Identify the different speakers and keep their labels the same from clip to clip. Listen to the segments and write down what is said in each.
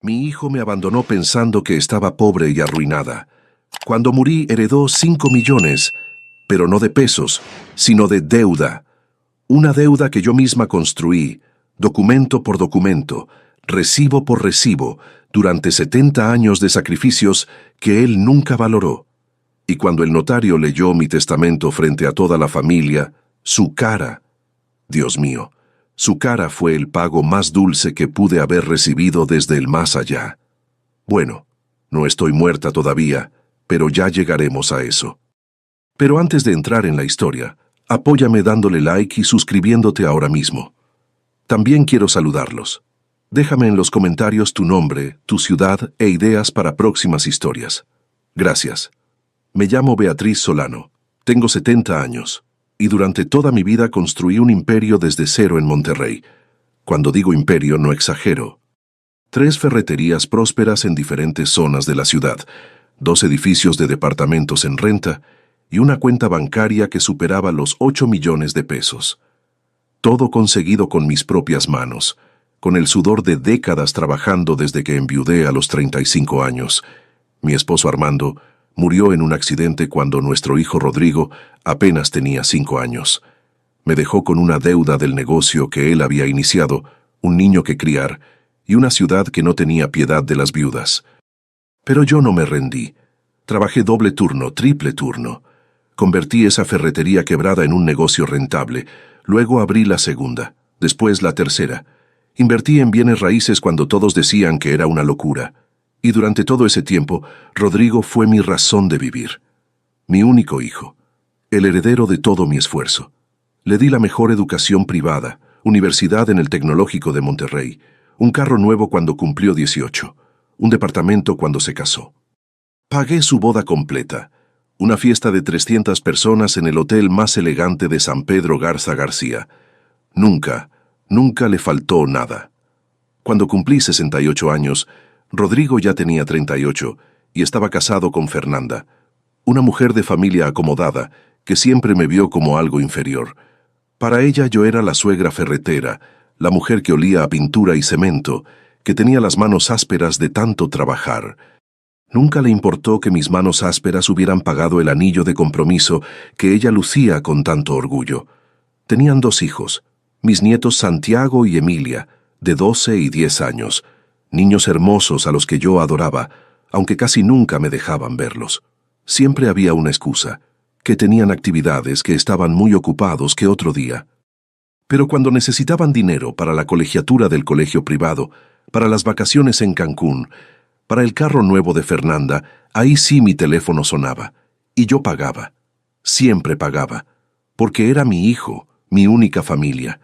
Speaker 1: Mi hijo me abandonó pensando que estaba pobre y arruinada. Cuando morí heredó 5 millones, pero no de pesos, sino de deuda. Una deuda que yo misma construí, documento por documento, recibo por recibo, durante 70 años de sacrificios que él nunca valoró. Y cuando el notario leyó mi testamento frente a toda la familia, su cara, Dios mío, su cara fue el pago más dulce que pude haber recibido desde el más allá. Bueno, no estoy muerta todavía, pero ya llegaremos a eso. Pero antes de entrar en la historia, apóyame dándole like y suscribiéndote ahora mismo. También quiero saludarlos. Déjame en los comentarios tu nombre, tu ciudad e ideas para próximas historias. Gracias. Me llamo Beatriz Solano, tengo 70 años, y durante toda mi vida construí un imperio desde cero en Monterrey. Cuando digo imperio no exagero. 3 ferreterías prósperas en diferentes zonas de la ciudad, 2 edificios de departamentos en renta y una cuenta bancaria que superaba los 8 millones de pesos. Todo conseguido con mis propias manos, con el sudor de décadas trabajando desde que enviudé a los 35 años. Mi esposo Armando murió en un accidente cuando nuestro hijo Rodrigo apenas tenía 5 años. Me dejó con una deuda del negocio que él había iniciado, un niño que criar y una ciudad que no tenía piedad de las viudas. Pero yo no me rendí. Trabajé doble turno, triple turno. Convertí esa ferretería quebrada en un negocio rentable. Luego abrí la segunda, después la tercera. Invertí en bienes raíces cuando todos decían que era una locura. Y durante todo ese tiempo, Rodrigo fue mi razón de vivir. Mi único hijo, el heredero de todo mi esfuerzo. Le di la mejor educación privada, universidad en el Tecnológico de Monterrey, un carro nuevo cuando cumplió 18, un departamento cuando se casó. Pagué su boda completa, una fiesta de 300 personas en el hotel más elegante de San Pedro Garza García. Nunca le faltó nada. Cuando cumplí 68 años, Rodrigo ya tenía 38 y estaba casado con Fernanda, una mujer de familia acomodada que siempre me vio como algo inferior. Para ella yo era la suegra ferretera, la mujer que olía a pintura y cemento, que tenía las manos ásperas de tanto trabajar. Nunca le importó que mis manos ásperas hubieran pagado el anillo de compromiso que ella lucía con tanto orgullo. Tenían 2 hijos, mis nietos Santiago y Emilia, de 12 y 10 años, niños hermosos a los que yo adoraba, aunque casi nunca me dejaban verlos. Siempre había una excusa, que tenían actividades, que estaban muy ocupados que otro día. Pero cuando necesitaban dinero para la colegiatura del colegio privado, para las vacaciones en Cancún, para el carro nuevo de Fernanda, ahí sí mi teléfono sonaba, y yo pagaba. Siempre pagaba, porque era mi hijo, mi única familia.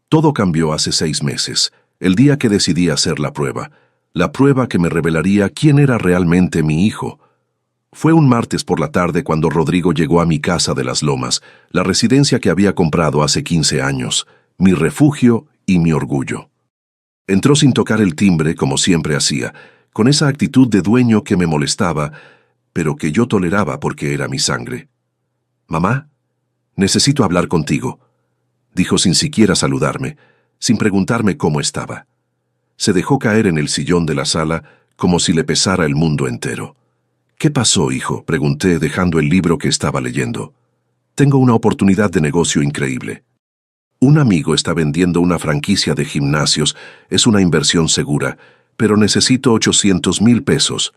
Speaker 1: Todo cambió hace 6 meses, el día que decidí hacer la prueba que me revelaría quién era realmente mi hijo. Fue un martes por la tarde cuando Rodrigo llegó a mi casa de Las Lomas, la residencia que había comprado hace 15 años, mi refugio y mi orgullo. Entró sin tocar el timbre, como siempre hacía, con esa actitud de dueño que me molestaba, pero que yo toleraba porque era mi sangre. «Mamá, necesito hablar contigo», dijo sin siquiera saludarme, sin preguntarme cómo estaba. Se dejó caer en el sillón de la sala como si le pesara el mundo entero. «¿Qué pasó, hijo?», pregunté dejando el libro que estaba leyendo. «Tengo una oportunidad de negocio increíble. Un amigo está vendiendo una franquicia de gimnasios, es una inversión segura, pero necesito 800,000 pesos.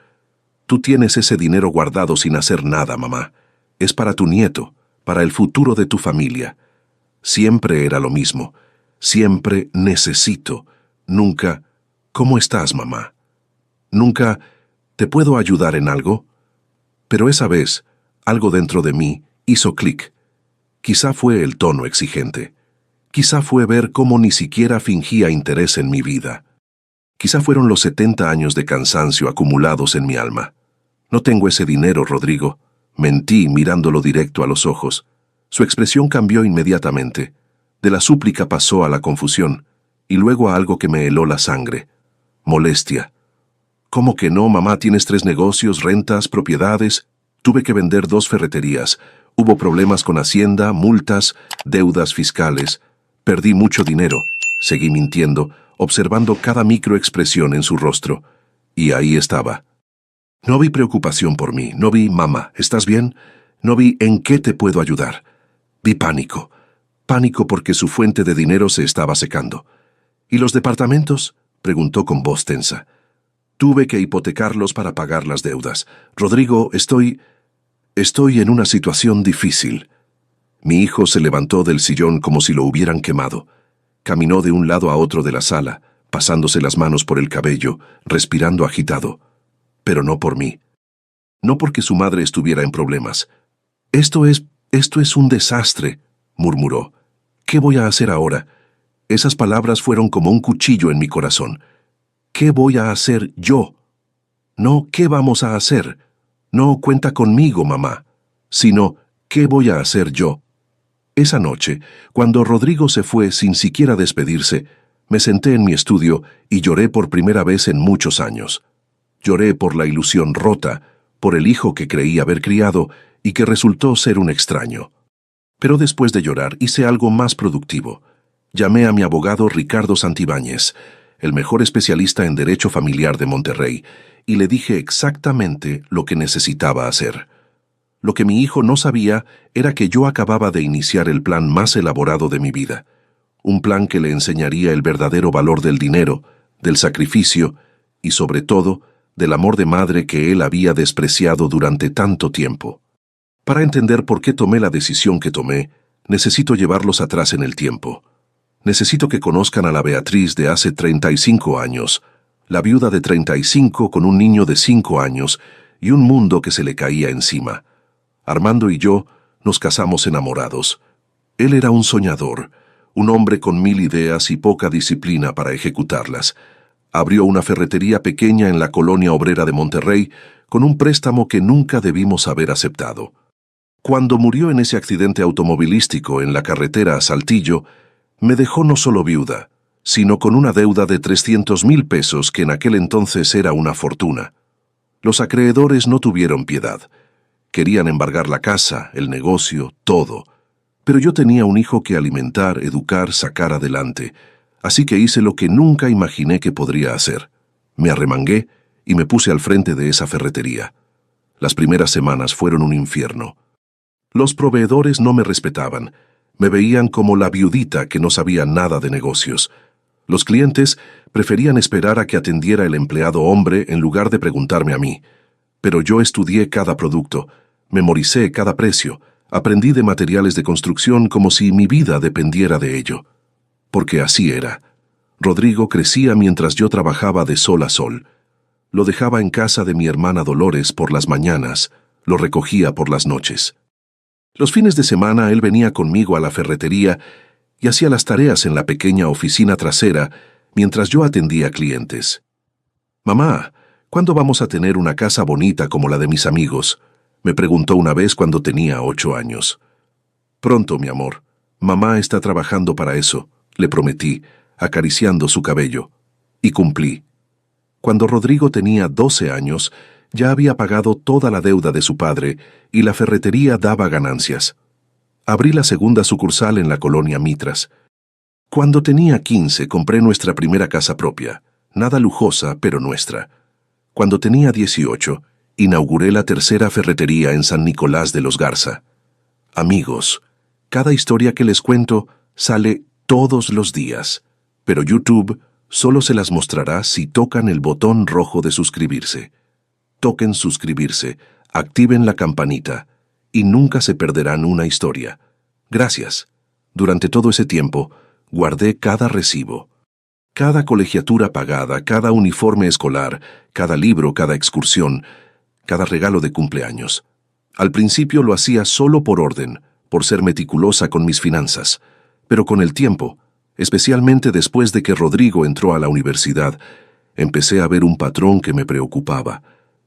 Speaker 1: Tú tienes ese dinero guardado sin hacer nada, mamá. Es para tu nieto, para el futuro de tu familia». Siempre era lo mismo. Siempre necesito. Nunca, «¿Cómo estás, mamá?». Nunca, «¿Te puedo ayudar en algo?». Pero esa vez, algo dentro de mí hizo clic. Quizá fue el tono exigente. Quizá fue ver cómo ni siquiera fingía interés en mi vida. Quizá fueron los 70 años de cansancio acumulados en mi alma. «No tengo ese dinero, Rodrigo», mentí mirándolo directo a los ojos. Su expresión cambió inmediatamente. De la súplica pasó a la confusión, y luego a algo que me heló la sangre. Molestia. «¿Cómo que no, mamá? Tienes 3 negocios, rentas, propiedades». Tuve que vender 2 ferreterías. Hubo problemas con Hacienda, multas, deudas fiscales. Perdí mucho dinero. Seguí mintiendo, observando cada microexpresión en su rostro. Y ahí estaba. No vi preocupación por mí, no vi «Mamá, ¿estás bien?», no vi «¿En qué te puedo ayudar?». Vi pánico. Pánico porque su fuente de dinero se estaba secando. ¿Y los departamentos?, preguntó con voz tensa. Tuve que hipotecarlos para pagar las deudas. Rodrigo, estoy en una situación difícil. Mi hijo se levantó del sillón como si lo hubieran quemado. Caminó de un lado a otro de la sala, pasándose las manos por el cabello, respirando agitado. Pero no por mí. No porque su madre estuviera en problemas. Esto es un desastre», murmuró. «¿Qué voy a hacer ahora?». Esas palabras fueron como un cuchillo en mi corazón. ¿Qué voy a hacer yo? No, ¿qué vamos a hacer? No, cuenta conmigo, mamá. Sino, ¿qué voy a hacer yo? Esa noche, cuando Rodrigo se fue sin siquiera despedirse, me senté en mi estudio y lloré por primera vez en muchos años. Lloré por la ilusión rota, por el hijo que creí haber criado y que resultó ser un extraño. Pero después de llorar hice algo más productivo. Llamé a mi abogado Ricardo Santibáñez, el mejor especialista en derecho familiar de Monterrey, y le dije exactamente lo que necesitaba hacer. Lo que mi hijo no sabía era que yo acababa de iniciar el plan más elaborado de mi vida. Un plan que le enseñaría el verdadero valor del dinero, del sacrificio y, sobre todo, del amor de madre que él había despreciado durante tanto tiempo. Para entender por qué tomé la decisión que tomé, necesito llevarlos atrás en el tiempo. Necesito que conozcan a la Beatriz de hace 35 años, la viuda de 35 con un niño de 5 años y un mundo que se le caía encima. Armando y yo nos casamos enamorados. Él era un soñador, un hombre con 1000 ideas y poca disciplina para ejecutarlas. Abrió una ferretería pequeña en la colonia obrera de Monterrey con un préstamo que nunca debimos haber aceptado. Cuando murió en ese accidente automovilístico en la carretera a Saltillo, me dejó no solo viuda, sino con una deuda de 300,000 pesos que en aquel entonces era una fortuna. Los acreedores no tuvieron piedad. Querían embargar la casa, el negocio, todo. Pero yo tenía un hijo que alimentar, educar, sacar adelante. Así que hice lo que nunca imaginé que podría hacer. Me arremangué y me puse al frente de esa ferretería. Las primeras semanas fueron un infierno. Los proveedores no me respetaban. Me veían como la viudita que no sabía nada de negocios. Los clientes preferían esperar a que atendiera el empleado hombre en lugar de preguntarme a mí. Pero yo estudié cada producto, memoricé cada precio, aprendí de materiales de construcción como si mi vida dependiera de ello. Porque así era. Rodrigo crecía mientras yo trabajaba de sol a sol. Lo dejaba en casa de mi hermana Dolores por las mañanas, lo recogía por las noches. Los fines de semana él venía conmigo a la ferretería y hacía las tareas en la pequeña oficina trasera mientras yo atendía clientes. «Mamá, ¿cuándo vamos a tener una casa bonita como la de mis amigos?», me preguntó una vez cuando tenía 8 años. «Pronto, mi amor. Mamá está trabajando para eso», le prometí, acariciando su cabello. Y cumplí. Cuando Rodrigo tenía 12 años, ya había pagado toda la deuda de su padre y la ferretería daba ganancias. Abrí la segunda sucursal en la colonia Mitras. Cuando tenía 15 compré nuestra primera casa propia, nada lujosa pero nuestra. Cuando tenía 18, inauguré la tercera ferretería en San Nicolás de los Garza. Amigos, cada historia que les cuento sale todos los días, pero YouTube solo se las mostrará si tocan el botón rojo de suscribirse. Toquen suscribirse, activen la campanita y nunca se perderán una historia. Gracias. Durante todo ese tiempo, guardé cada recibo. Cada colegiatura pagada, cada uniforme escolar, cada libro, cada excursión, cada regalo de cumpleaños. Al principio lo hacía solo por orden, por ser meticulosa con mis finanzas. Pero con el tiempo, especialmente después de que Rodrigo entró a la universidad, empecé a ver un patrón que me preocupaba.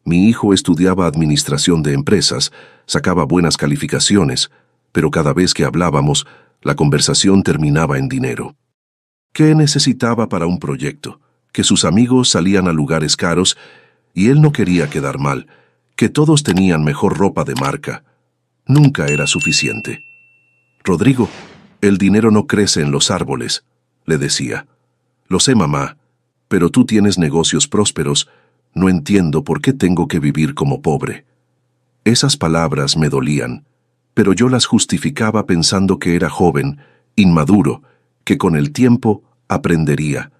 Speaker 1: Mi hijo estudiaba administración de empresas, sacaba buenas calificaciones, pero cada vez que hablábamos, la conversación terminaba en dinero. ¿Qué necesitaba para un proyecto? Que sus amigos salían a lugares caros y él no quería quedar mal, que todos tenían mejor ropa de marca. Nunca era suficiente. «Rodrigo, el dinero no crece en los árboles», le decía. «Lo sé, mamá, pero tú tienes negocios prósperos, No entiendo por qué tengo que vivir como pobre. Esas palabras me dolían, pero yo las justificaba pensando que era joven, inmaduro, que con el tiempo aprendería,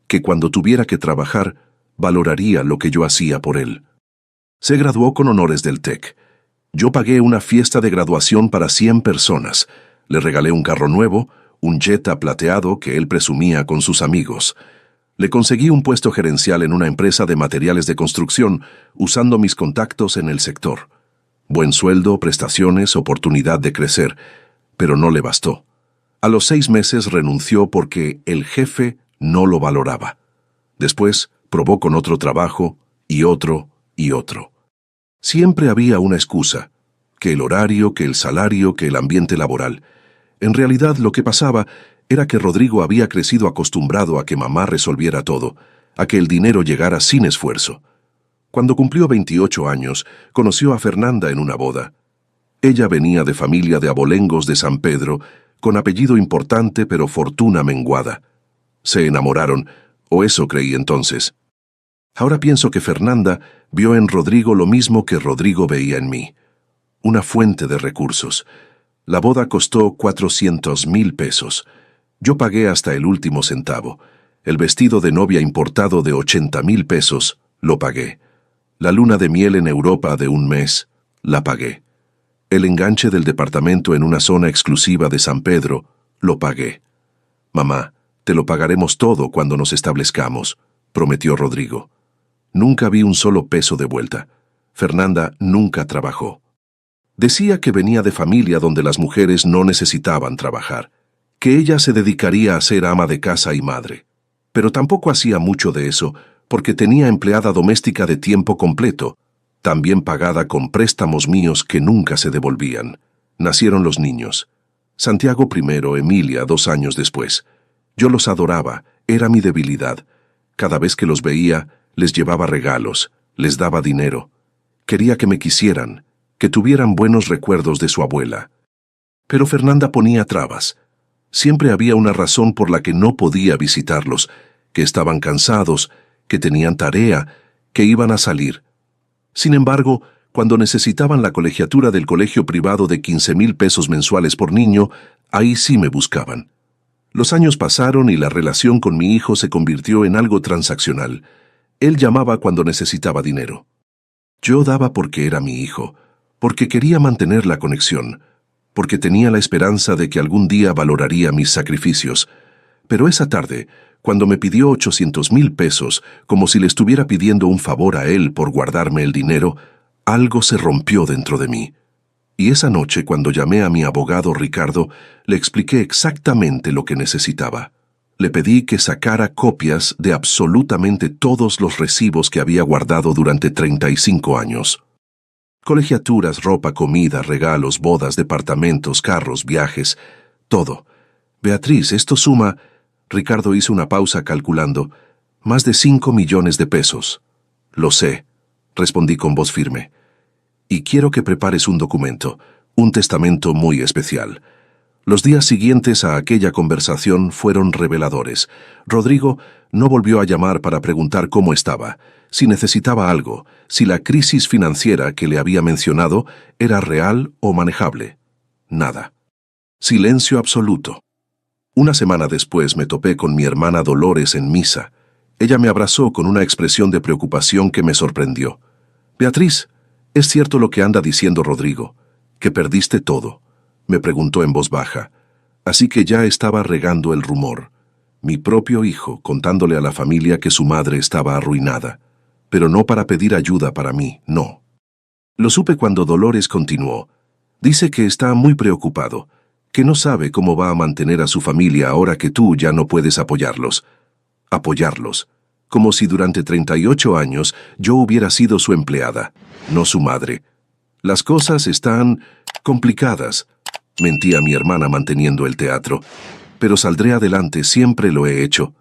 Speaker 1: que cuando tuviera que trabajar, valoraría lo que yo hacía por él. Se graduó con honores del TEC. Yo pagué una fiesta de graduación para 100 personas. Le regalé un carro nuevo, un Jetta plateado que él presumía con sus amigos. Le conseguí un puesto gerencial en una empresa de materiales de construcción, usando mis contactos en el sector. Buen sueldo, prestaciones, oportunidad de crecer, pero no le bastó. A los 6 meses renunció porque el jefe no lo valoraba. Después probó con otro trabajo, y otro, y otro. Siempre había una excusa, que el horario, que el salario, que el ambiente laboral. En realidad lo que pasaba era que Rodrigo había crecido acostumbrado a que mamá resolviera todo, a que el dinero llegara sin esfuerzo. Cuando cumplió 28 años, conoció a Fernanda en una boda. Ella venía de familia de abolengos de San Pedro, con apellido importante pero fortuna menguada. Se enamoraron, o eso creí entonces. Ahora pienso que Fernanda vio en Rodrigo lo mismo que Rodrigo veía en mí. Una fuente de recursos. La boda costó 400,000 pesos. Yo pagué hasta el último centavo. El vestido de novia importado de 80,000 pesos, lo pagué. La luna de miel en Europa de un mes, la pagué. El enganche del departamento en una zona exclusiva de San Pedro, lo pagué. Mamá, te lo pagaremos todo cuando nos establezcamos, prometió Rodrigo. Nunca vi un solo peso de vuelta. Fernanda nunca trabajó. Decía que venía de familia donde las mujeres no necesitaban trabajar, que ella se dedicaría a ser ama de casa y madre. Pero tampoco hacía mucho de eso, porque tenía empleada doméstica de tiempo completo, también pagada con préstamos míos que nunca se devolvían. Nacieron los niños. Santiago primero, Emilia 2 años después. Yo los adoraba, era mi debilidad. Cada vez que los veía, les llevaba regalos, les daba dinero. Quería que me quisieran, que tuvieran buenos recuerdos de su abuela. Pero Fernanda ponía trabas. Siempre había una razón por la que no podía visitarlos, que estaban cansados, que tenían tarea, que iban a salir. Sin embargo, cuando necesitaban la colegiatura del colegio privado de 15,000 pesos mensuales por niño, ahí sí me buscaban. Los años pasaron y la relación con mi hijo se convirtió en algo transaccional. Él llamaba cuando necesitaba dinero. Yo daba porque era mi hijo, porque quería mantener la conexión, porque tenía la esperanza de que algún día valoraría mis sacrificios. Pero esa tarde, cuando me pidió 800,000 pesos, como si le estuviera pidiendo un favor a él por guardarme el dinero, algo se rompió dentro de mí. Y esa noche, cuando llamé a mi abogado Ricardo, le expliqué exactamente lo que necesitaba. Le pedí que sacara copias de absolutamente todos los recibos que había guardado durante 35 años. Colegiaturas, ropa, comida, regalos, bodas, departamentos, carros, viajes, todo. Beatriz, esto suma... Ricardo hizo una pausa calculando. Más de 5 millones de pesos. Lo sé, respondí con voz firme. Y quiero que prepares un documento, un testamento muy especial. Los días siguientes a aquella conversación fueron reveladores. Rodrigo no volvió a llamar para preguntar cómo estaba, si necesitaba algo, si la crisis financiera que le había mencionado era real o manejable. Nada. Silencio absoluto. Una semana después me topé con mi hermana Dolores en misa. Ella me abrazó con una expresión de preocupación que me sorprendió. «Beatriz, ¿es cierto lo que anda diciendo Rodrigo? ¿Que perdiste todo?», me preguntó en voz baja. Así que ya estaba regando el rumor. Mi propio hijo contándole a la familia que su madre estaba arruinada. Pero no para pedir ayuda para mí, no. Lo supe cuando Dolores continuó. Dice que está muy preocupado, que no sabe cómo va a mantener a su familia ahora que tú ya no puedes apoyarlos. Apoyarlos. Como si durante 38 años yo hubiera sido su empleada, no su madre. Las cosas están complicadas, mentía mi hermana manteniendo el teatro. Pero saldré adelante, siempre lo he hecho.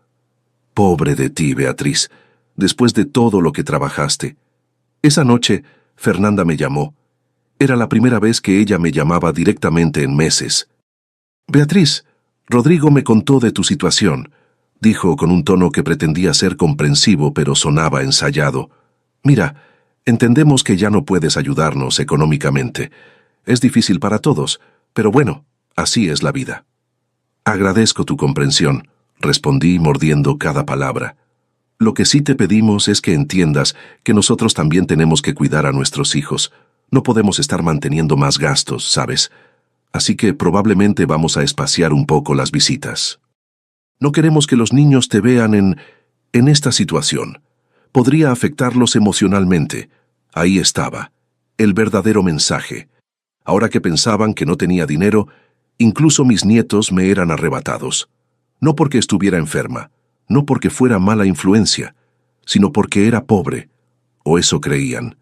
Speaker 1: Pobre de ti, Beatriz, después de todo lo que trabajaste. Esa noche, Fernanda me llamó. Era la primera vez que ella me llamaba directamente en meses. «Beatriz, Rodrigo me contó de tu situación», dijo con un tono que pretendía ser comprensivo pero sonaba ensayado. Mira, entendemos que ya no puedes ayudarnos económicamente. Es difícil para todos, pero bueno, así es la vida. Agradezco tu comprensión, respondí mordiendo cada palabra. Lo que sí te pedimos es que entiendas que nosotros también tenemos que cuidar a nuestros hijos. No podemos estar manteniendo más gastos, ¿sabes? Así que probablemente vamos a espaciar un poco las visitas. No queremos que los niños te vean en esta situación. Podría afectarlos emocionalmente. Ahí estaba, el verdadero mensaje. Ahora que pensaban que no tenía dinero, incluso mis nietos me eran arrebatados. No porque estuviera enferma, no porque fuera mala influencia, sino porque era pobre, o eso creían.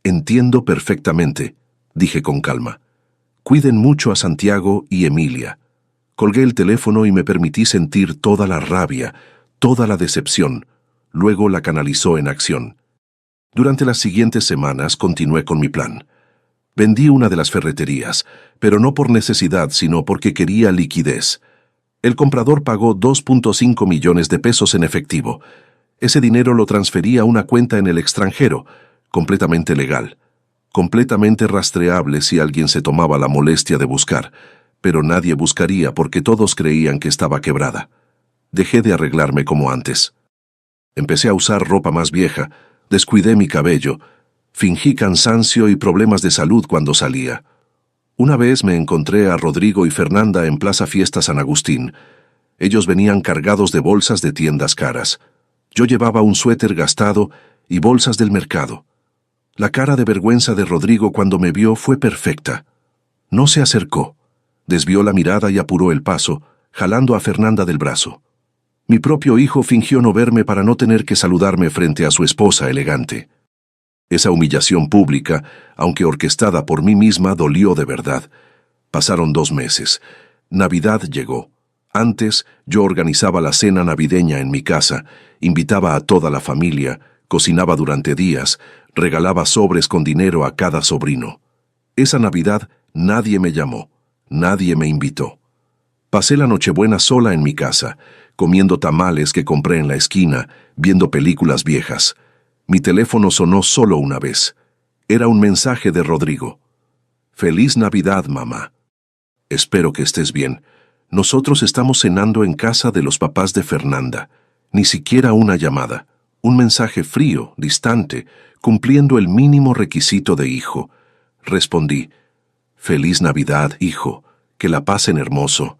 Speaker 1: Entiendo perfectamente, dije con calma. Cuiden mucho a Santiago y Emilia. Colgué el teléfono y me permití sentir toda la rabia, toda la decepción. Luego la canalizó en acción. Durante las siguientes semanas continué con mi plan. Vendí una de las ferreterías, pero no por necesidad, sino porque quería liquidez. El comprador pagó 2.5 millones de pesos en efectivo. Ese dinero lo transferí a una cuenta en el extranjero, completamente legal, completamente rastreable si alguien se tomaba la molestia de buscar, pero nadie buscaría porque todos creían que estaba quebrada. Dejé de arreglarme como antes. Empecé a usar ropa más vieja, descuidé mi cabello, fingí cansancio y problemas de salud cuando salía. Una vez me encontré a Rodrigo y Fernanda en Plaza Fiesta San Agustín. Ellos venían cargados de bolsas de tiendas caras. Yo llevaba un suéter gastado y bolsas del mercado. La cara de vergüenza de Rodrigo cuando me vio fue perfecta. No se acercó. Desvió la mirada y apuró el paso, jalando a Fernanda del brazo. Mi propio hijo fingió no verme para no tener que saludarme frente a su esposa elegante. Esa humillación pública, aunque orquestada por mí misma, dolió de verdad. Pasaron 2 meses. Navidad llegó. Antes, yo organizaba la cena navideña en mi casa, invitaba a toda la familia, cocinaba durante días, regalaba sobres con dinero a cada sobrino. Esa Navidad nadie me llamó, nadie me invitó. Pasé la Nochebuena sola en mi casa, comiendo tamales que compré en la esquina, viendo películas viejas. Mi teléfono sonó solo una vez. Era un mensaje de Rodrigo. «Feliz Navidad, mamá. Espero que estés bien. Nosotros estamos cenando en casa de los papás de Fernanda. Ni siquiera una llamada. Un mensaje frío, distante, cumpliendo el mínimo requisito de hijo». Respondí, «Feliz Navidad, hijo. Que la pasen hermoso».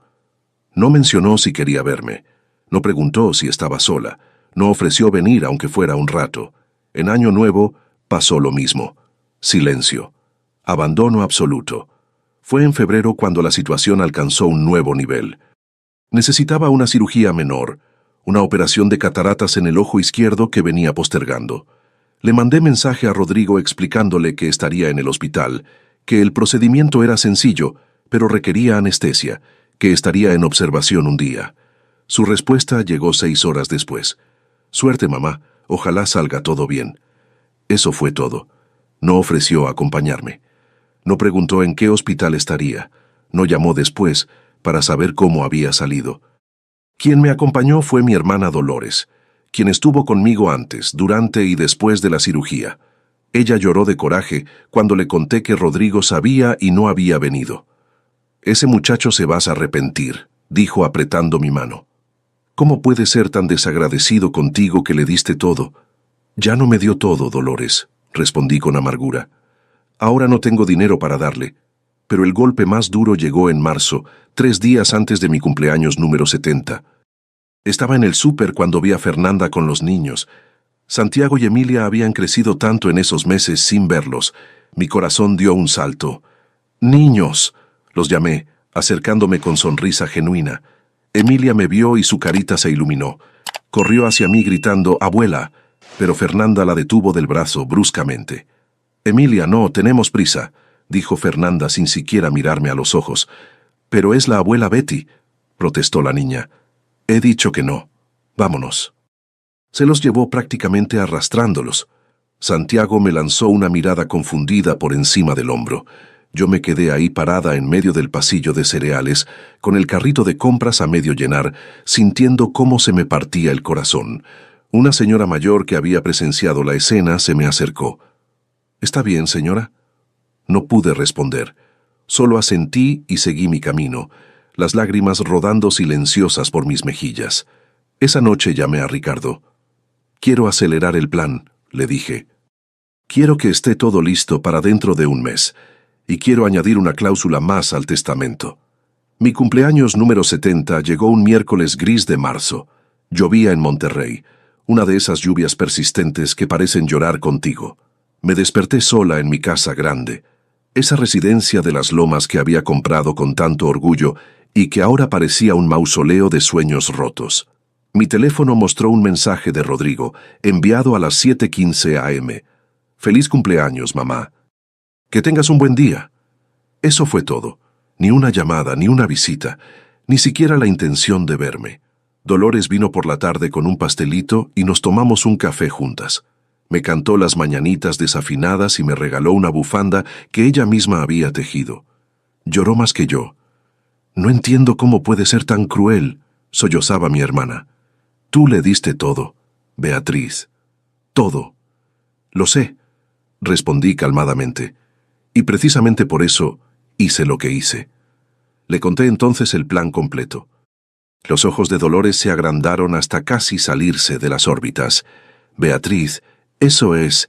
Speaker 1: No mencionó si quería verme. No preguntó si estaba sola. No ofreció venir aunque fuera un rato. En Año Nuevo pasó lo mismo. Silencio. Abandono absoluto. Fue en febrero cuando la situación alcanzó un nuevo nivel. Necesitaba una cirugía menor, una operación de cataratas en el ojo izquierdo que venía postergando. Le mandé mensaje a Rodrigo explicándole que estaría en el hospital, que el procedimiento era sencillo, pero requería anestesia, que estaría en observación un día. Su respuesta llegó 6 horas después. «Suerte, mamá. Ojalá salga todo bien». Eso fue todo. No ofreció acompañarme. No preguntó en qué hospital estaría. No llamó después para saber cómo había salido. Quien me acompañó fue mi hermana Dolores, quien estuvo conmigo antes, durante y después de la cirugía. Ella lloró de coraje cuando le conté que Rodrigo sabía y no había venido. «Ese muchacho se va a arrepentir», dijo apretando mi mano. «¿Cómo puede ser tan desagradecido contigo que le diste todo?» «Ya no me dio todo, Dolores», respondí con amargura. «Ahora no tengo dinero para darle». Pero el golpe más duro llegó en marzo, 3 días antes de mi cumpleaños número 70. Estaba en el súper cuando vi a Fernanda con los niños. Santiago y Emilia habían crecido tanto en esos meses sin verlos. Mi corazón dio un salto. «¡Niños!», los llamé, acercándome con sonrisa genuina. Emilia me vio y su carita se iluminó. Corrió hacia mí gritando «¡Abuela!», pero Fernanda la detuvo del brazo bruscamente. «Emilia, no, tenemos prisa», dijo Fernanda sin siquiera mirarme a los ojos. «Pero es la abuela Betty», protestó la niña. «He dicho que no. Vámonos». Se los llevó prácticamente arrastrándolos. Santiago me lanzó una mirada confundida por encima del hombro. Yo me quedé ahí parada en medio del pasillo de cereales, con el carrito de compras a medio llenar, sintiendo cómo se me partía el corazón. Una señora mayor que había presenciado la escena se me acercó. «¿Está bien, señora?» No pude responder. Solo asentí y seguí mi camino, las lágrimas rodando silenciosas por mis mejillas. Esa noche llamé a Ricardo. «Quiero acelerar el plan», le dije. «Quiero que esté todo listo para dentro de un mes, y quiero añadir una cláusula más al testamento». Mi cumpleaños número 70 llegó un miércoles gris de marzo. Llovía en Monterrey, una de esas lluvias persistentes que parecen llorar contigo. Me desperté sola en mi casa grande, esa residencia de las Lomas que había comprado con tanto orgullo y que ahora parecía un mausoleo de sueños rotos. Mi teléfono mostró un mensaje de Rodrigo, enviado a las 7:15 a.m. «Feliz cumpleaños, mamá. Que tengas un buen día». Eso fue todo. Ni una llamada, ni una visita, ni siquiera la intención de verme. Dolores vino por la tarde con un pastelito y nos tomamos un café juntas. Me cantó las mañanitas desafinadas y me regaló una bufanda que ella misma había tejido. Lloró más que yo. «No entiendo cómo puede ser tan cruel», sollozaba mi hermana. «Tú le diste todo, Beatriz. Todo». «Lo sé», respondí calmadamente. «Y precisamente por eso hice lo que hice». Le conté entonces el plan completo. Los ojos de Dolores se agrandaron hasta casi salirse de las órbitas. «Beatriz, eso es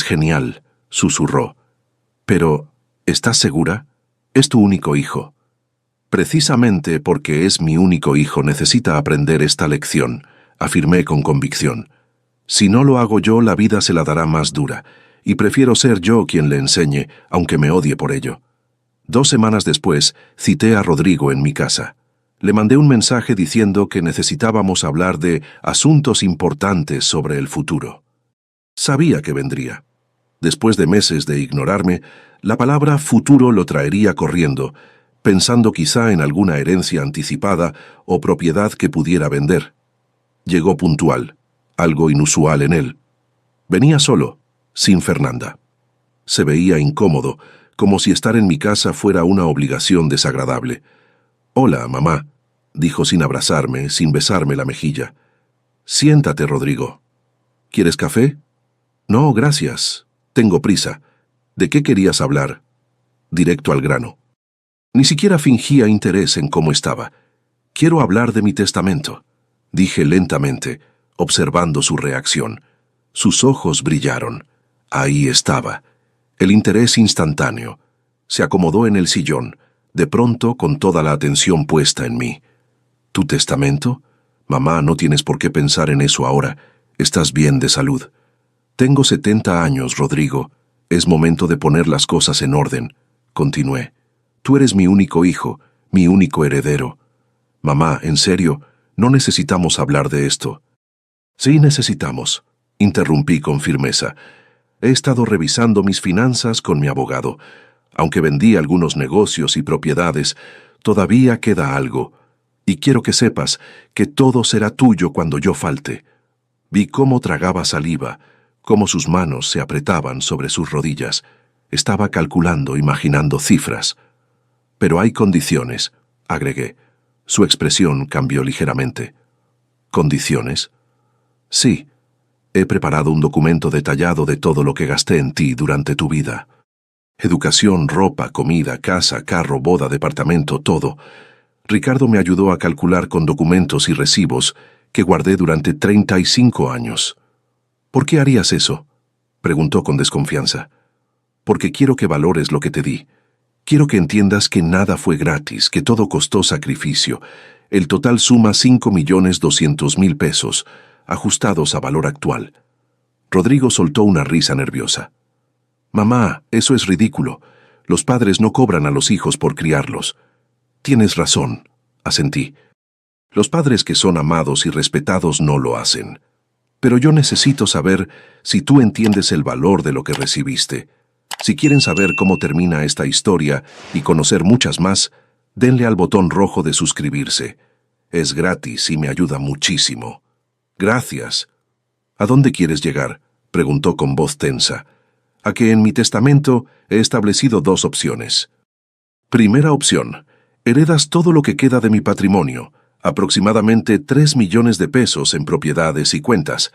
Speaker 1: genial», susurró. «Pero, ¿estás segura? Es tu único hijo». «Precisamente porque es mi único hijo necesita aprender esta lección», afirmé con convicción. «Si no lo hago yo, la vida se la dará más dura, y prefiero ser yo quien le enseñe, aunque me odie por ello». 2 semanas después, cité a Rodrigo en mi casa. Le mandé un mensaje diciendo que necesitábamos hablar de asuntos importantes sobre el futuro. Sabía que vendría. Después de meses de ignorarme, la palabra futuro lo traería corriendo, pensando quizá en alguna herencia anticipada o propiedad que pudiera vender. Llegó puntual, algo inusual en él. Venía solo, sin Fernanda. Se veía incómodo, como si estar en mi casa fuera una obligación desagradable. «Hola, mamá», dijo sin abrazarme, sin besarme la mejilla. «Siéntate, Rodrigo». «¿Quieres café?» «No, gracias. Tengo prisa». «¿De qué querías hablar?» Directo al grano. Ni siquiera fingía interés en cómo estaba. «Quiero hablar de mi testamento», dije lentamente, observando su reacción. Sus ojos brillaron. Ahí estaba. El interés instantáneo. Se acomodó en el sillón, de pronto con toda la atención puesta en mí. «¿Tu testamento? Mamá, no tienes por qué pensar en eso ahora. Estás bien de salud». «Tengo 70 años, Rodrigo. Es momento de poner las cosas en orden», continué. «Tú eres mi único hijo, mi único heredero. Mamá, en serio, no necesitamos hablar de esto». «Sí necesitamos», interrumpí con firmeza. «He estado revisando mis finanzas con mi abogado. Aunque vendí algunos negocios y propiedades, todavía queda algo. Y quiero que sepas que todo será tuyo cuando yo falte». Vi cómo tragaba saliva, cómo sus manos se apretaban sobre sus rodillas. Estaba calculando, imaginando cifras. «Pero hay condiciones», agregué. Su expresión cambió ligeramente. «¿Condiciones?» «Sí. He preparado un documento detallado de todo lo que gasté en ti durante tu vida. Educación, ropa, comida, casa, carro, boda, departamento, todo. Ricardo me ayudó a calcular con documentos y recibos que guardé durante 35 años. «¿Por qué harías eso?», preguntó con desconfianza. «Porque quiero que valores lo que te di. Quiero que entiendas que nada fue gratis, que todo costó sacrificio. El total suma 5.200.000 pesos, ajustados a valor actual». Rodrigo soltó una risa nerviosa. «Mamá, eso es ridículo. Los padres no cobran a los hijos por criarlos». «Tienes razón», asentí. «Los padres que son amados y respetados no lo hacen. Pero yo necesito saber si tú entiendes el valor de lo que recibiste. Si quieren saber cómo termina esta historia y conocer muchas más, denle al botón rojo de suscribirse. Es gratis y me ayuda muchísimo». «Gracias». «¿A dónde quieres llegar?», preguntó con voz tensa. «A que en mi testamento he establecido 2 opciones. Primera opción, heredas todo lo que queda de mi patrimonio, aproximadamente 3 millones de pesos en propiedades y cuentas,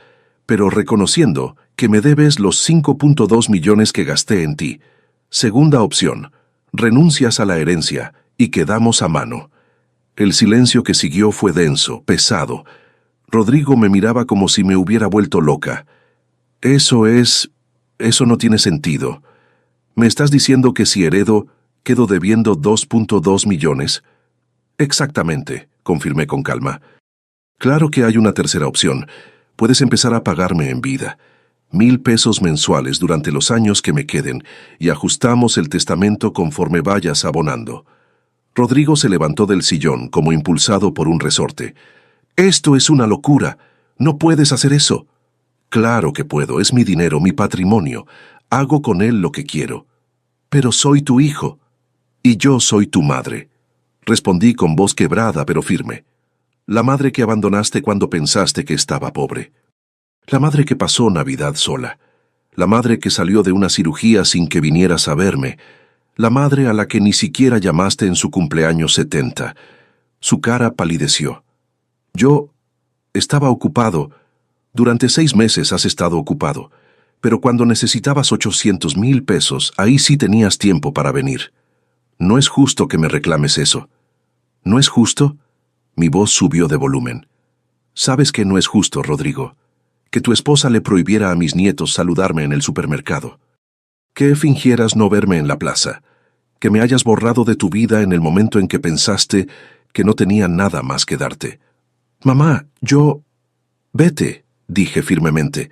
Speaker 1: pero reconociendo que me debes los 5.2 millones que gasté en ti. Segunda opción, renuncias a la herencia y quedamos a mano. El silencio que siguió fue denso, pesado. Rodrigo me miraba como si me hubiera vuelto loca. Eso no tiene sentido. ¿Me estás diciendo que si heredo, quedo debiendo 2.2 millones? Exactamente, confirmé con calma. Claro que hay una tercera opción. Puedes empezar a pagarme en vida. 1,000 pesos mensuales durante los años que me queden, y ajustamos el testamento conforme vayas abonando. Rodrigo se levantó del sillón como impulsado por un resorte. Esto es una locura. No puedes hacer eso. Claro que puedo, es mi dinero, mi patrimonio. Hago con él lo que quiero. Pero soy tu hijo. Y yo soy tu madre. Respondí con voz quebrada pero firme. La madre que abandonaste cuando pensaste que estaba pobre. La madre que pasó Navidad sola. La madre que salió de una cirugía sin que vinieras a verme. La madre a la que ni siquiera llamaste en su cumpleaños 70. Su cara palideció. Yo estaba ocupado. Durante 6 meses has estado ocupado. Pero cuando necesitabas 800,000 pesos, ahí sí tenías tiempo para venir. No es justo que me reclames eso. ¿No es justo? Mi voz subió de volumen. Sabes que no es justo, Rodrigo. Que tu esposa le prohibiera a mis nietos saludarme en el supermercado. Que fingieras no verme en la plaza. Que me hayas borrado de tu vida en el momento en que pensaste que no tenía nada más que darte. Mamá, yo... Vete, dije firmemente.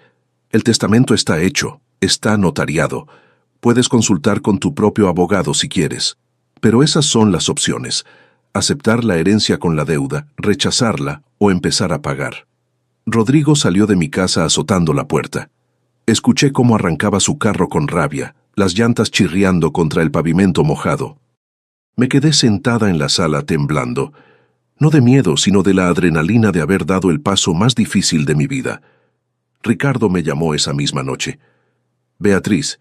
Speaker 1: El testamento está hecho, está notariado. Puedes consultar con tu propio abogado si quieres. Pero esas son las opciones. Aceptar la herencia con la deuda, rechazarla o empezar a pagar. Rodrigo salió de mi casa azotando la puerta. Escuché cómo arrancaba su carro con rabia, las llantas chirriando contra el pavimento mojado. Me quedé sentada en la sala temblando, no de miedo, sino de la adrenalina de haber dado el paso más difícil de mi vida. Ricardo me llamó esa misma noche. Beatriz,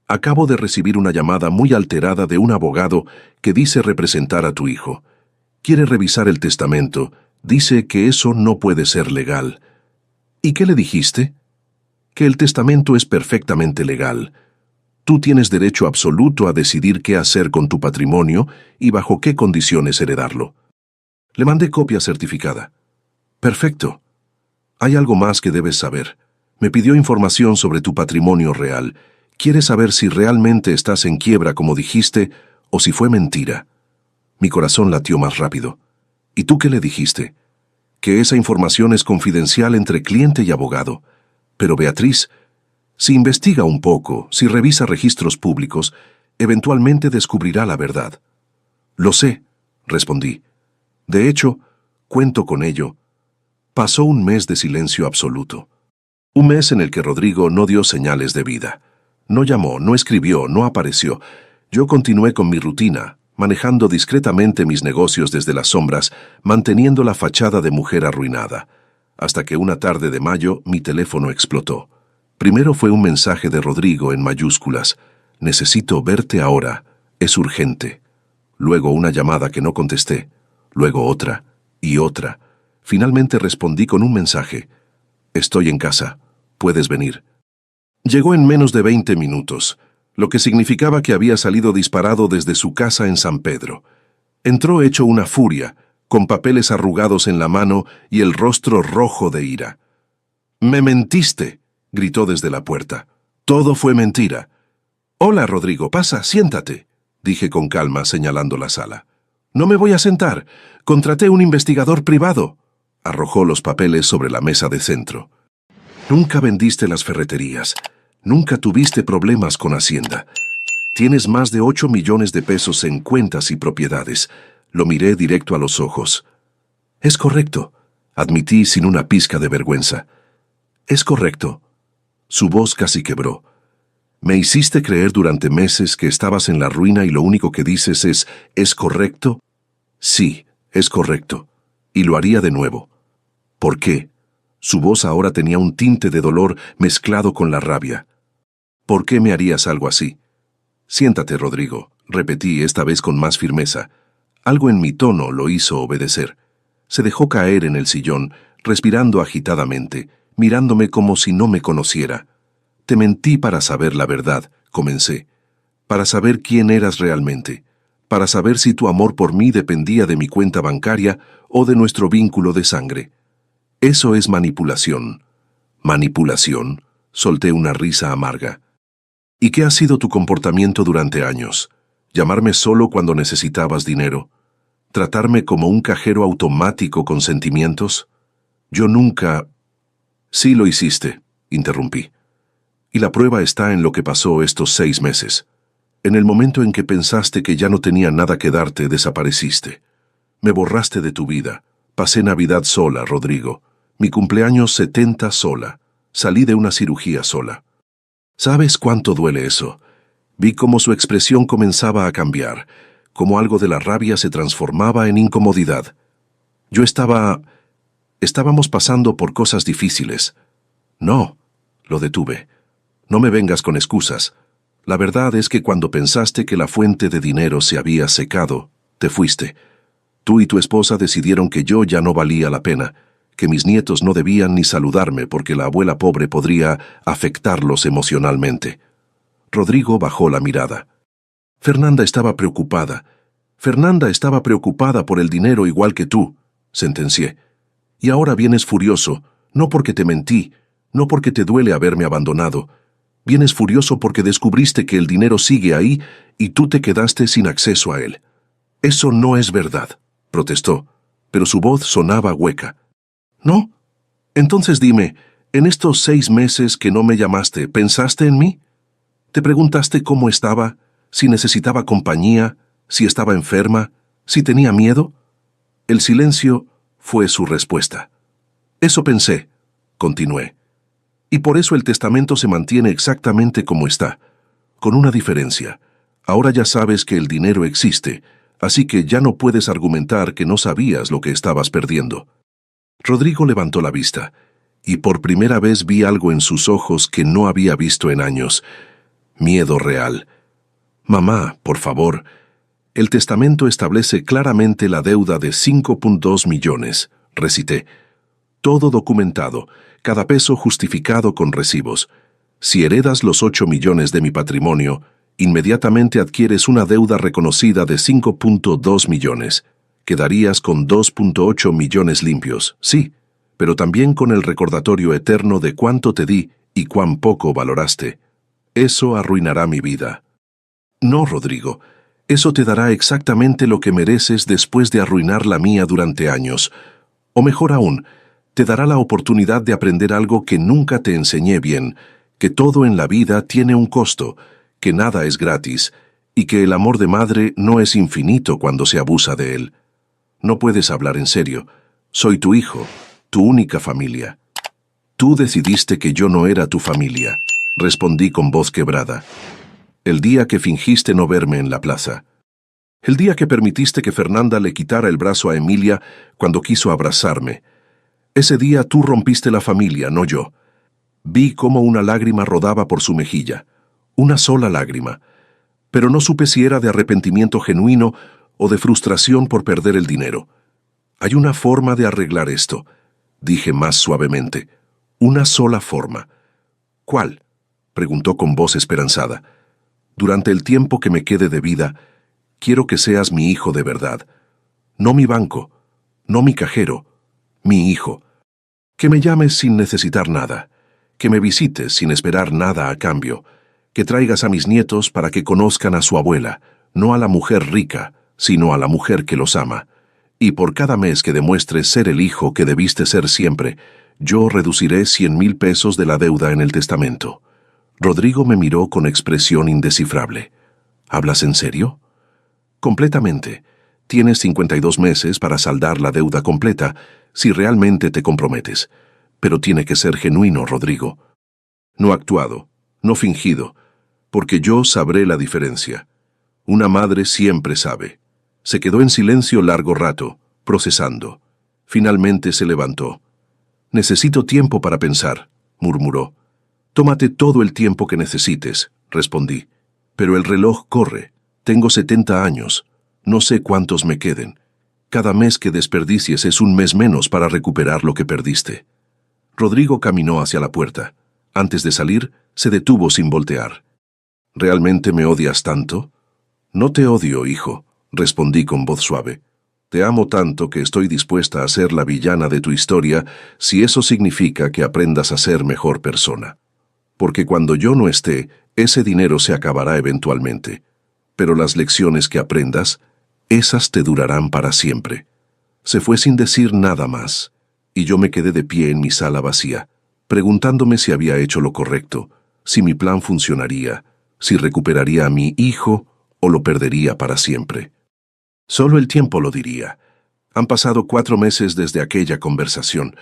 Speaker 1: acabo de recibir una llamada muy alterada de un abogado que dice representar a tu hijo. Quiere revisar el testamento. Dice que eso no puede ser legal. ¿Y qué le dijiste? Que el testamento es perfectamente legal. Tú tienes derecho absoluto a decidir qué hacer con tu patrimonio y bajo qué condiciones heredarlo. Le mandé copia certificada. Perfecto. Hay algo más que debes saber. Me pidió información sobre tu patrimonio real. Quiere saber si realmente estás en quiebra como dijiste o si fue mentira. Mi corazón latió más rápido. ¿Y tú qué le dijiste? Que esa información es confidencial entre cliente y abogado. Pero Beatriz, si investiga un poco, si revisa registros públicos, eventualmente descubrirá la verdad. Lo sé, respondí. De hecho, cuento con ello. Pasó un mes de silencio absoluto. Un mes en el que Rodrigo no dio señales de vida. No llamó, no escribió, no apareció. Yo continué con mi rutina, manejando discretamente mis negocios desde las sombras, manteniendo la fachada de mujer arruinada. Hasta que una tarde de mayo mi teléfono explotó. Primero fue un mensaje de Rodrigo en mayúsculas. Necesito verte ahora. Es urgente. Luego una llamada que no contesté. Luego otra y otra. Finalmente respondí con un mensaje. Estoy en casa. Puedes venir. Llegó en menos de 20 minutos, lo que significaba que había salido disparado desde su casa en San Pedro. Entró hecho una furia, con papeles arrugados en la mano y el rostro rojo de ira. «¡Me mentiste!», gritó desde la puerta. «Todo fue mentira». «Hola, Rodrigo, pasa, siéntate», dije con calma señalando la sala. «No me voy a sentar. Contraté un investigador privado». Arrojó los papeles sobre la mesa de centro. «Nunca vendiste las ferreterías. Nunca tuviste problemas con Hacienda. Tienes más de 8 millones de pesos en cuentas y propiedades». Lo miré directo a los ojos. «Es correcto», admití sin una pizca de vergüenza. «Es correcto». Su voz casi quebró. «Me hiciste creer durante meses que estabas en la ruina y lo único que dices ¿es correcto?» «Sí, es correcto. Y lo haría de nuevo». «¿Por qué?» Su voz ahora tenía un tinte de dolor mezclado con la rabia. «¿Por qué me harías algo así?» «Siéntate, Rodrigo», repetí esta vez con más firmeza. Algo en mi tono lo hizo obedecer. Se dejó caer en el sillón, respirando agitadamente, mirándome como si no me conociera. Te mentí para saber la verdad, comencé. Para saber quién eras realmente. Para saber si tu amor por mí dependía de mi cuenta bancaria o de nuestro vínculo de sangre. Eso es manipulación. ¿Manipulación? Solté una risa amarga. ¿Y qué ha sido tu comportamiento durante años? ¿Llamarme solo cuando necesitabas dinero? ¿Tratarme como un cajero automático con sentimientos? Yo nunca... Sí lo hiciste, interrumpí. Y la prueba está en lo que pasó estos 6 meses. En el momento en que pensaste que ya no tenía nada que darte, desapareciste. Me borraste de tu vida. Pasé Navidad sola, Rodrigo. Mi cumpleaños 70 sola. Salí de una cirugía sola. ¿Sabes cuánto duele eso? Vi cómo su expresión comenzaba a cambiar, cómo algo de la rabia se transformaba en incomodidad. Estábamos pasando por cosas difíciles. No, lo detuve. No me vengas con excusas. La verdad es que cuando pensaste que la fuente de dinero se había secado, te fuiste. Tú y tu esposa decidieron que yo ya no valía la pena, que mis nietos no debían ni saludarme porque la abuela pobre podría afectarlos emocionalmente. Rodrigo bajó la mirada. Fernanda estaba preocupada. Fernanda estaba preocupada por el dinero igual que tú, sentencié. Y ahora vienes furioso, no porque te mentí, no porque te duele haberme abandonado. Vienes furioso porque descubriste que el dinero sigue ahí y tú te quedaste sin acceso a él. Eso no es verdad, protestó, pero su voz sonaba hueca. ¿No? Entonces dime, en estos 6 meses que no me llamaste, ¿pensaste en mí? ¿Te preguntaste cómo estaba, si necesitaba compañía, si estaba enferma, si tenía miedo? El silencio fue su respuesta. Eso pensé, continué. Y por eso el testamento se mantiene exactamente como está, con una diferencia. Ahora ya sabes que el dinero existe, así que ya no puedes argumentar que no sabías lo que estabas perdiendo. Rodrigo levantó la vista, y por primera vez vi algo en sus ojos que no había visto en años. Miedo real. Mamá, por favor. El testamento establece claramente la deuda de 5.2 millones, recité. Todo documentado, cada peso justificado con recibos. Si heredas los 8 millones de mi patrimonio, inmediatamente adquieres una deuda reconocida de 5.2 millones. Quedarías con 2.8 millones limpios, sí, pero también con el recordatorio eterno de cuánto te di y cuán poco valoraste. Eso arruinará mi vida. No, Rodrigo, eso te dará exactamente lo que mereces después de arruinar la mía durante años. O mejor aún, te dará la oportunidad de aprender algo que nunca te enseñé bien, que todo en la vida tiene un costo, que nada es gratis, y que el amor de madre no es infinito cuando se abusa de él. No puedes hablar en serio. Soy tu hijo, tu única familia. Tú decidiste que yo no era tu familia, respondí con voz quebrada. El día que fingiste no verme en la plaza. El día que permitiste que Fernanda le quitara el brazo a Emilia cuando quiso abrazarme. Ese día tú rompiste la familia, no yo. Vi cómo una lágrima rodaba por su mejilla. Una sola lágrima. Pero no supe si era de arrepentimiento genuino o de frustración por perder el dinero. Hay una forma de arreglar esto, dije más suavemente. Una sola forma. ¿Cuál? Preguntó con voz esperanzada. Durante el tiempo que me quede de vida, quiero que seas mi hijo de verdad. No mi banco, no mi cajero, mi hijo. Que me llames sin necesitar nada, que me visites sin esperar nada a cambio, que traigas a mis nietos para que conozcan a su abuela, no a la mujer rica, sino a la mujer que los ama. Y por cada mes que demuestres ser el hijo que debiste ser siempre, yo reduciré 100,000 pesos de la deuda en el testamento. Rodrigo me miró con expresión indescifrable. ¿Hablas en serio? Completamente. Tienes 52 meses para saldar la deuda completa, si realmente te comprometes. Pero tiene que ser genuino, Rodrigo. No actuado, no fingido, porque yo sabré la diferencia. Una madre siempre sabe. Se quedó en silencio largo rato, procesando. Finalmente se levantó. Necesito tiempo para pensar, murmuró. Tómate todo el tiempo que necesites, respondí. Pero el reloj corre. Tengo 70 años. No sé cuántos me queden. Cada mes que desperdicies es un mes menos para recuperar lo que perdiste. Rodrigo caminó hacia la puerta. Antes de salir, se detuvo sin voltear. ¿Realmente me odias tanto? No te odio, hijo, respondí con voz suave. Te amo tanto que estoy dispuesta a ser la villana de tu historia si eso significa que aprendas a ser mejor persona. Porque cuando yo no esté, ese dinero se acabará eventualmente. Pero las lecciones que aprendas, esas te durarán para siempre. Se fue sin decir nada más, y yo me quedé de pie en mi sala vacía, preguntándome si había hecho lo correcto, si mi plan funcionaría, si recuperaría a mi hijo o lo perdería para siempre. Solo el tiempo lo diría. Han pasado 4 meses desde aquella conversación,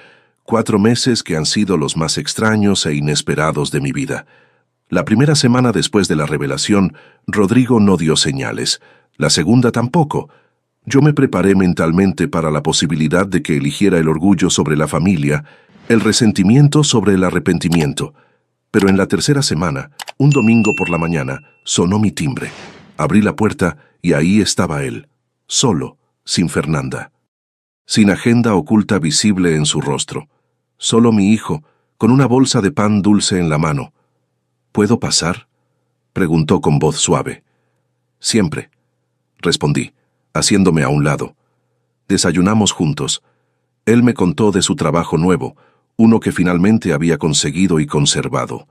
Speaker 1: 4 meses que han sido los más extraños e inesperados de mi vida. La primera semana después de la revelación, Rodrigo no dio señales. La segunda tampoco. Yo me preparé mentalmente para la posibilidad de que eligiera el orgullo sobre la familia, el resentimiento sobre el arrepentimiento. Pero en la tercera semana, un domingo por la mañana, sonó mi timbre. Abrí la puerta y ahí estaba él, solo, sin Fernanda. Sin agenda oculta visible en su rostro. Solo mi hijo, con una bolsa de pan dulce en la mano. ¿Puedo pasar?, preguntó con voz suave. Siempre, respondí, haciéndome a un lado. Desayunamos juntos. Él me contó de su trabajo nuevo, uno que finalmente había conseguido y conservado.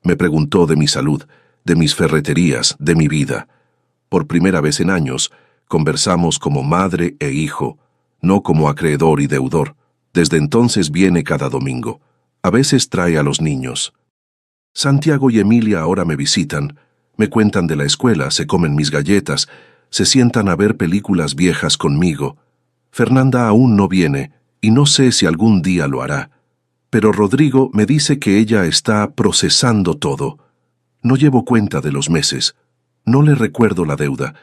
Speaker 1: Me preguntó de mi salud, de mis ferreterías, de mi vida. Por primera vez en años, conversamos como madre e hijo, no como acreedor y deudor. Desde entonces viene cada domingo. A veces trae a los niños. Santiago y Emilia ahora me visitan, me cuentan de la escuela, se comen mis galletas, se sientan a ver películas viejas conmigo. Fernanda aún no viene, y no sé si algún día lo hará. Pero Rodrigo me dice que ella está procesando todo. No llevo cuenta de los meses. No le recuerdo la deuda.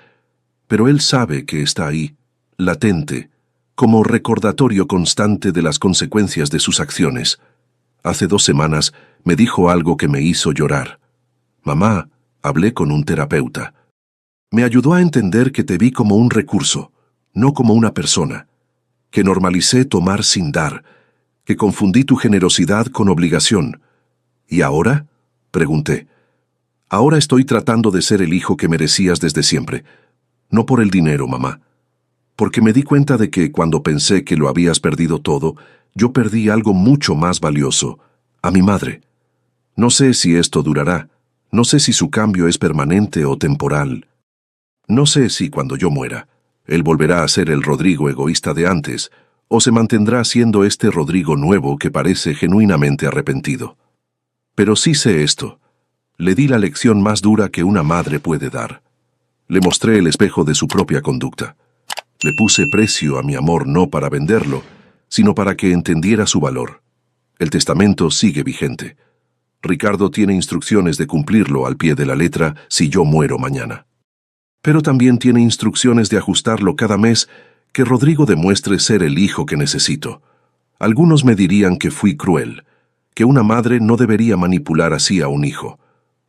Speaker 1: Pero él sabe que está ahí, latente, como recordatorio constante de las consecuencias de sus acciones. Hace 2 semanas me dijo algo que me hizo llorar. Mamá, hablé con un terapeuta. Me ayudó a entender que te vi como un recurso, no como una persona. Que normalicé tomar sin dar, que confundí tu generosidad con obligación. ¿Y ahora?, pregunté. Ahora estoy tratando de ser el hijo que merecías desde siempre. No por el dinero, mamá. Porque me di cuenta de que cuando pensé que lo habías perdido todo, yo perdí algo mucho más valioso, a mi madre. No sé si esto durará. No sé si su cambio es permanente o temporal. No sé si cuando yo muera, él volverá a ser el Rodrigo egoísta de antes, o se mantendrá siendo este Rodrigo nuevo que parece genuinamente arrepentido. Pero sí sé esto. Le di la lección más dura que una madre puede dar. Le mostré el espejo de su propia conducta. Le puse precio a mi amor no para venderlo, sino para que entendiera su valor. El testamento sigue vigente. Ricardo tiene instrucciones de cumplirlo al pie de la letra si yo muero mañana. Pero también tiene instrucciones de ajustarlo cada mes que Rodrigo demuestre ser el hijo que necesito. Algunos me dirían que fui cruel, que una madre no debería manipular así a un hijo.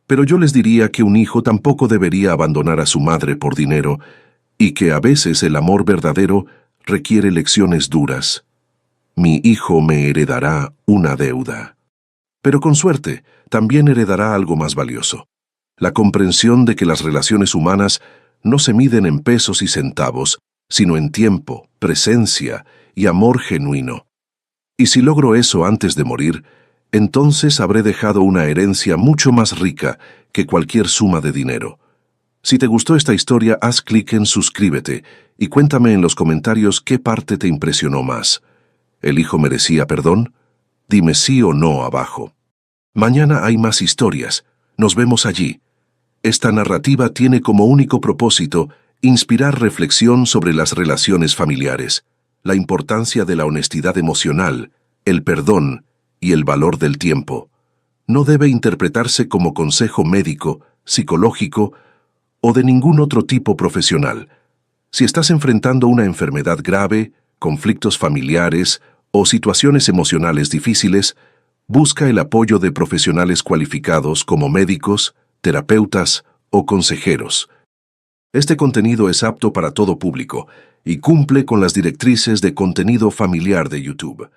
Speaker 1: Pero yo les diría que un hijo tampoco debería abandonar a su madre por dinero y que a veces el amor verdadero requiere lecciones duras. Mi hijo me heredará una deuda. Pero con suerte, también heredará algo más valioso. La comprensión de que las relaciones humanas no se miden en pesos y centavos, sino en tiempo, presencia y amor genuino. Y si logro eso antes de morir, entonces habré dejado una herencia mucho más rica que cualquier suma de dinero. Si te gustó esta historia, haz clic en suscríbete y cuéntame en los comentarios qué parte te impresionó más. ¿El hijo merecía perdón? Dime sí o no abajo. Mañana hay más historias. Nos vemos allí. Esta narrativa tiene como único propósito inspirar reflexión sobre las relaciones familiares, la importancia de la honestidad emocional, el perdón y el valor del tiempo. No debe interpretarse como consejo médico, psicológico o de ningún otro tipo profesional. Si estás enfrentando una enfermedad grave, conflictos familiares o situaciones emocionales difíciles, busca el apoyo de profesionales cualificados como médicos, terapeutas o consejeros. Este contenido es apto para todo público y cumple con las directrices de contenido familiar de YouTube.